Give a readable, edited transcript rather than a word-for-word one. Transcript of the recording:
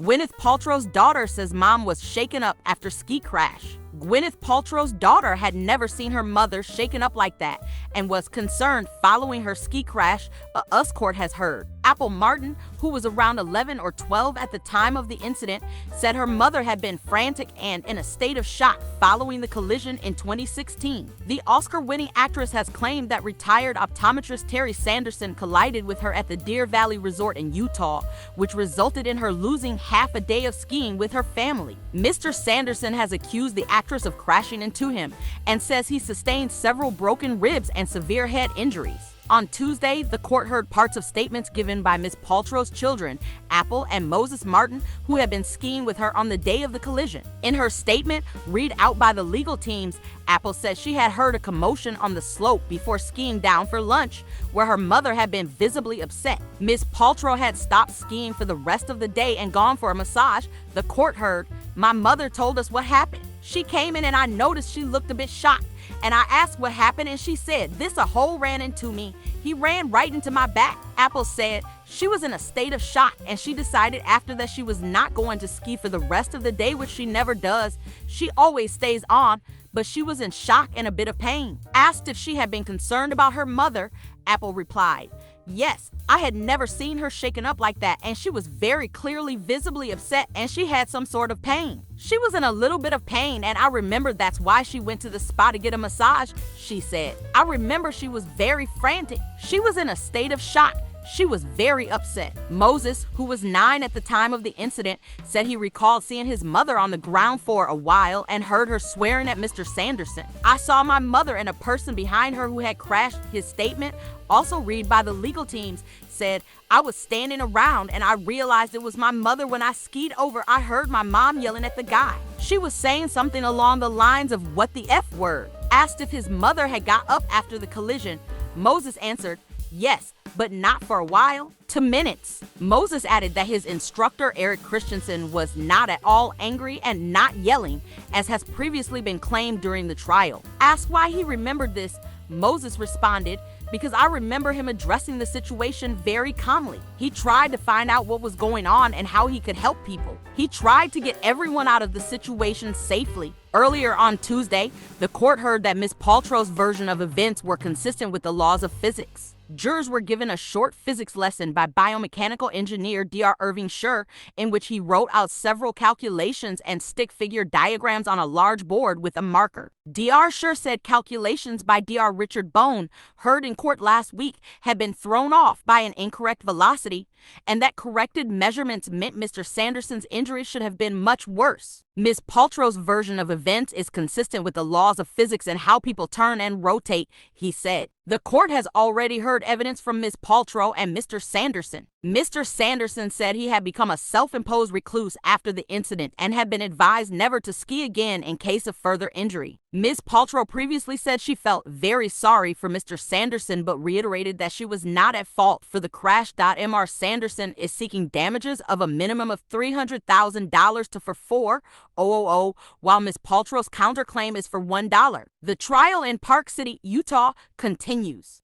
Gwyneth Paltrow's daughter says mom was shaken up after ski crash. Gwyneth Paltrow's daughter had never seen her mother shaken up like that and was concerned following her ski crash, US court has heard. Apple Martin, who was around 11 or 12 at the time of the incident, said her mother had been frantic and in a state of shock following the collision in 2016. The Oscar-winning actress has claimed that retired optometrist Terry Sanderson collided with her at the Deer Valley Resort in Utah, which resulted in her losing half a day of skiing with her family. Mr. Sanderson has accused the actress of crashing into him and says he sustained several broken ribs and severe head injuries. On Tuesday, the court heard parts of statements given by Ms. Paltrow's children, Apple and Moses Martin, who had been skiing with her on the day of the collision. In her statement, read out by the legal teams, Apple said she had heard a commotion on the slope before skiing down for lunch, where her mother had been visibly upset. Ms. Paltrow had stopped skiing for the rest of the day and gone for a massage. The court heard, "My mother told us what happened. She came in and I noticed she looked a bit shocked. And I asked what happened and she said, 'This a hole ran into me. He ran right into my back.'" Apple said she was in a state of shock and she decided after that she was not going to ski for the rest of the day, which she never does. She always stays on, but she was in shock and a bit of pain. Asked if she had been concerned about her mother, Apple replied, "Yes, I had never seen her shaken up like that and she was very clearly visibly upset and she had some sort of pain. She was in a little bit of pain and I remember that's why she went to the spa to get a massage," she said. "I remember she was very frantic. She was in a state of shock. She was very upset." Moses, who was 9 at the time of the incident, said he recalled seeing his mother on the ground for a while and heard her swearing at Mr. Sanderson. "I saw my mother and a person behind her who had crashed." His statement, also read by the legal teams, said, "I was standing around and I realized it was my mother when I skied over. I heard my mom yelling at the guy. She was saying something along the lines of 'what the F word.'" Asked if his mother had got up after the collision, Moses answered, "Yes, but not for a while, to minutes." Moses added that his instructor, Eric Christensen, was not at all angry and not yelling, as has previously been claimed during the trial. Asked why he remembered this, Moses responded, "Because I remember him addressing the situation very calmly. He tried to find out what was going on and how he could help people. He tried to get everyone out of the situation safely." Earlier on Tuesday, the court heard that Ms. Paltrow's version of events were consistent with the laws of physics. Jurors were given a short physics lesson by biomechanical engineer Dr. Irving Scher, in which he wrote out several calculations and stick figure diagrams on a large board with a marker. Dr. Scher said calculations by Dr. Richard Bone, heard in court last week, had been thrown off by an incorrect velocity, and that corrected measurements meant Mr. Sanderson's injury should have been much worse. Ms. Paltrow's version of events is consistent with the laws of physics and how people turn and rotate, he said. The court has already heard evidence from Ms. Paltrow and Mr. Sanderson. Mr. Sanderson said he had become a self-imposed recluse after the incident and had been advised never to ski again in case of further injury. Ms. Paltrow previously said she felt very sorry for Mr. Sanderson but reiterated that she was not at fault for the crash. Mr. Sanderson is seeking damages of a minimum of $300,000 to for $4,000, while Ms. Paltrow's counterclaim is for $1. The trial in Park City, Utah continues.